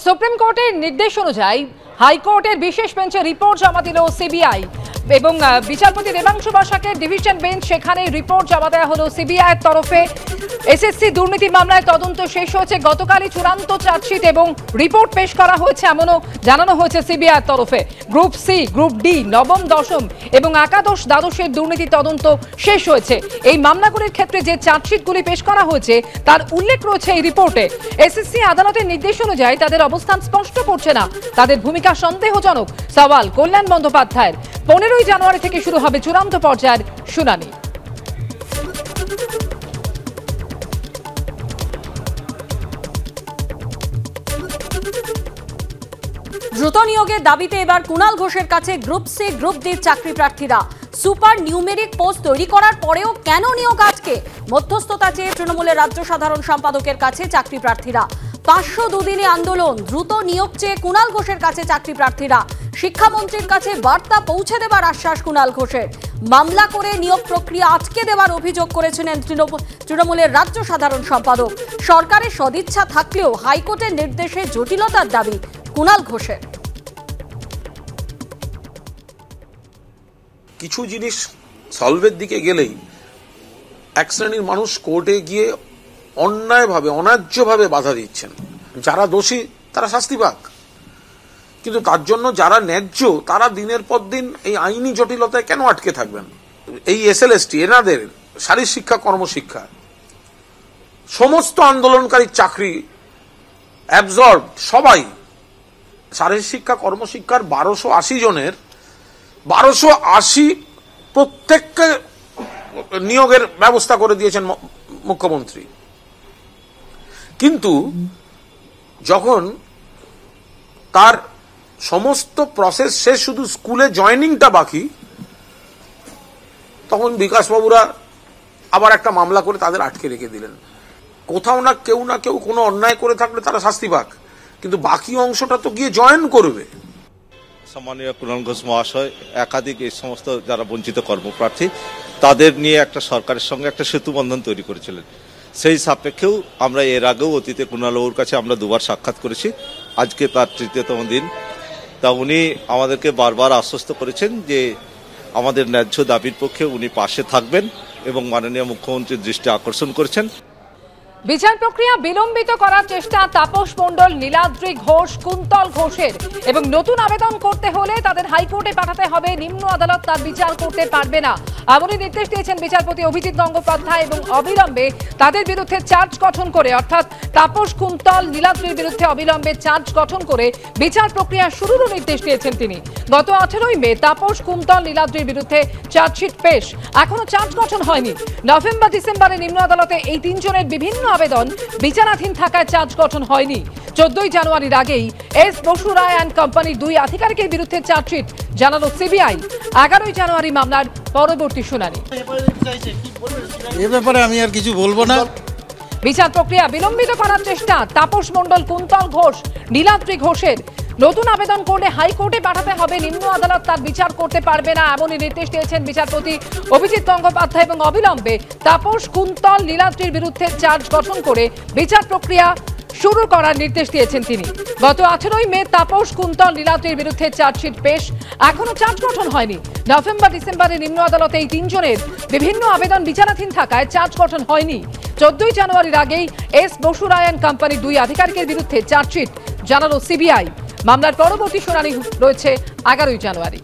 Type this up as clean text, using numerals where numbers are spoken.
Supreme কোর্টের নির্দেশ অনুযায়ী হাইকোর্টের বিশেষ বেঞ্চে রিপোর্ট জমা দিল সিবিআই এবং বিচারপতি দেবাংশু বসাকের ডিভিশন বেঞ্চ সেখানে রিপোর্ট জমা দেওয়া হলো সিবিআই এর তরফে। এসএসসি দুর্নীতি মামলায় তদন্ত শেষ হয়েছে, গতকালই চূড়ান্ত চার্জশিট এবং রিপোর্ট পেশ করা হয়েছে এমনও জানানো হয়েছে সিবিআই এর তরফে। গ্রুপ সি, গ্রুপ ডি, নবম, দশম এবং একাদশ, দ্বাদশের দুর্নীতি তদন্ত শেষ হয়েছে। এই মামলাগুলির ক্ষেত্রে যে চার্জশিটগুলি পেশ করা হয়েছে তার উল্লেখ রয়েছে এই রিপোর্টে। এসএসসি আদালতের নির্দেশ অনুযায়ী তাদের অবস্থান স্পষ্ট করছে না, তাদের ভূমিকা সন্দেহজনক। সওয়াল কল্যাণ বন্দ্যোপাধ্যায়ের। 15ই জানুয়ারি থেকে শুরু হবে চূড়ান্ত পর্যায়ের শুনানি। দ্রুত নিয়োগের দাবিতে এবার কুণাল ঘোষের কাছে গ্রুপ সি, গ্রুপ ডির চাকরি প্রার্থীরা। সুপার নিউমেরিক পোস্ট তৈরি করার পরেও কেন নিয়োগ আজকে? মধ্যস্থতা চেয়ে তৃণমূলের রাজ্য সাধারণ সম্পাদকের কাছে চাকরি প্রার্থীরা। 502 দিনে আন্দোলন, দ্রুত নিয়োগ চেয়ে কুণাল ঘোষের কাছে চাকরি প্রার্থীরা। শিক্ষামন্ত্রীর কাছে বার্তা পৌঁছে দেবার আশ্বাস কুণাল ঘোষের। মামলা করে নিয়োগ প্রক্রিয়া আটকে দেওয়ার অভিযোগ করেছিলেন তৃণমূলের রাজ্য সাধারণ সম্পাদক। সরকারের সদিচ্ছা থাকলেও হাইকোর্টের নির্দেশে জটিলতার দাবি কুণাল ঘোষের। কিছু জিনিস সলভের দিকে গেলেই এক শ্রেণীর মানুষ কোর্টে গিয়ে অন্যায়ভাবে, অন্যায্যভাবে বাধা দিচ্ছেন। যারা দোষী তারা শাস্তি পাক, কিন্তু তার জন্য যারা ন্যায্য তারা দিনের পর দিন এই আইনি জটিলতায় কেন আটকে থাকবেন? এই এসএলএসটি এনাদের শারীর শিক্ষা, কর্মশিক্ষা, সমস্ত আন্দোলনকারী চাকরি অ্যাবজর্ব, সবাই শারীর শিক্ষা, কর্মশিক্ষার 1280 জনের 1280 প্রত্যেককে নিয়োগের ব্যবস্থা করে দিয়েছেন মুখ্যমন্ত্রী। কিন্তু যখন তার সমস্ত প্রসেস শেষ, শুধু স্কুলে জয়েনিংটা বাকি, তখন বিকাশবাবুরা আবার একটা মামলা করে তাদের আটকে রেখে দিলেন। কোথাও না কেউ কোনো অন্যায় করে থাকলে তারা শাস্তি পাক, কিন্তু বাকি অংশটা তো গিয়ে জয়েন করবে। সম্মানীয় কুণাল ঘোষ মহাশয় একাধিক এই সমস্ত যারা বঞ্চিত কর্মপ্রার্থী তাদের নিয়ে একটা সরকারের সঙ্গে একটা সেতুবন্ধন তৈরি করেছিলেন। সেই সাপেক্ষেও আমরা এর আগেও অতীতে কুণালবাবুর কাছে আমরা দুবার সাক্ষাৎ করেছি, আজকে তার তৃতীয়তম দিন। তা উনি আমাদেরকে বারবার আশ্বস্ত করেছেন যে আমাদের ন্যায্য দাবির পক্ষে উনি পাশে থাকবেন এবং মাননীয় মুখ্যমন্ত্রীর দৃষ্টি আকর্ষণ করেছেন। বিচার প্রক্রিয়া বিলম্বিত করার চেষ্টা তাপস মণ্ডল, নীলাদ্রি ঘোষ, কুন্তল ঘোষের এবং নতুন আবেদন করতে হলে তাদের হাইকোর্টে পাঠাতে হবে। নিম্ন আদালত তার বিচার করতে পারবে না, এমনই নির্দেশ দিয়েছেন বিচারপতি অভিজিৎ গঙ্গোপাধ্যায় এবং অবিলম্বে তাদের বিরুদ্ধে চার্জ গঠন করে, অর্থাৎ তাপস, কুন্তল, নীলাদ্রির বিরুদ্ধে অবিলম্বে চার্জ গঠন করে বিচার প্রক্রিয়া শুরুরও নির্দেশ দিয়েছেন তিনি। গত 18ই মে তাপস, কুন্তল, নীলাদ্রির বিরুদ্ধে চার্জশিট পেশ, এখনো চার্জ গঠন হয়নি। নভেম্বর, ডিসেম্বরে নিম্ন আদালতে এই তিনজনের বিভিন্ন আবেদন বিচারাধীন থাকায় চার্জ গঠন হয়নি। 14ই জানুয়ারির আগেই এস বসু রায় অ্যান্ড কোম্পানির 2 আধিকারিকের বিরুদ্ধে চার্জশিট জানালো সিবিআই। 11ই জানুয়ারি মামলার পরবর্তী শুনানি। এ ব্যাপারে আমি আর কিছু বলবো না। বিচার প্রক্রিয়া বিলম্বিত করার চেষ্টা তাপস মণ্ডল, কুন্তল ঘোষ, নীলাদ্রি ঘোষের। নতুন আবেদন করলে হাইকোর্টে পাঠাতে হবে, নিম্ন আদালত তার বিচার করতে পারবে না, এমনই নির্দেশ দিয়েছেন বিচারপতি অভিজিৎ গঙ্গোপাধ্যায় এবং অবিলম্বে তাপস, কুন্তল, নীলাদ্রির বিরুদ্ধে চার্জ গঠন করে বিচার প্রক্রিয়া শুরু করার নির্দেশ দিয়েছেন তিনি। গত 18ই মে তাপস, কুন্তল, নীলাদ্রির বিরুদ্ধে চার্জশিট পেশ, এখনো চার্জ গঠন হয়নি। নভেম্বর, ডিসেম্বরে নিম্ন আদালতে এই তিনজনের বিভিন্ন আবেদন বিচারাধীন থাকায় চার্জ গঠন হয়নি। 14ই জানুয়ারির আগেই এস বসু রায় অ্যান্ড কোম্পানির 2 আধিকারিকের বিরুদ্ধে চার্জশিট জানালো সিবিআই। মামলার পরবর্তী শুনানি রয়েছে 11ই জানুয়ারি।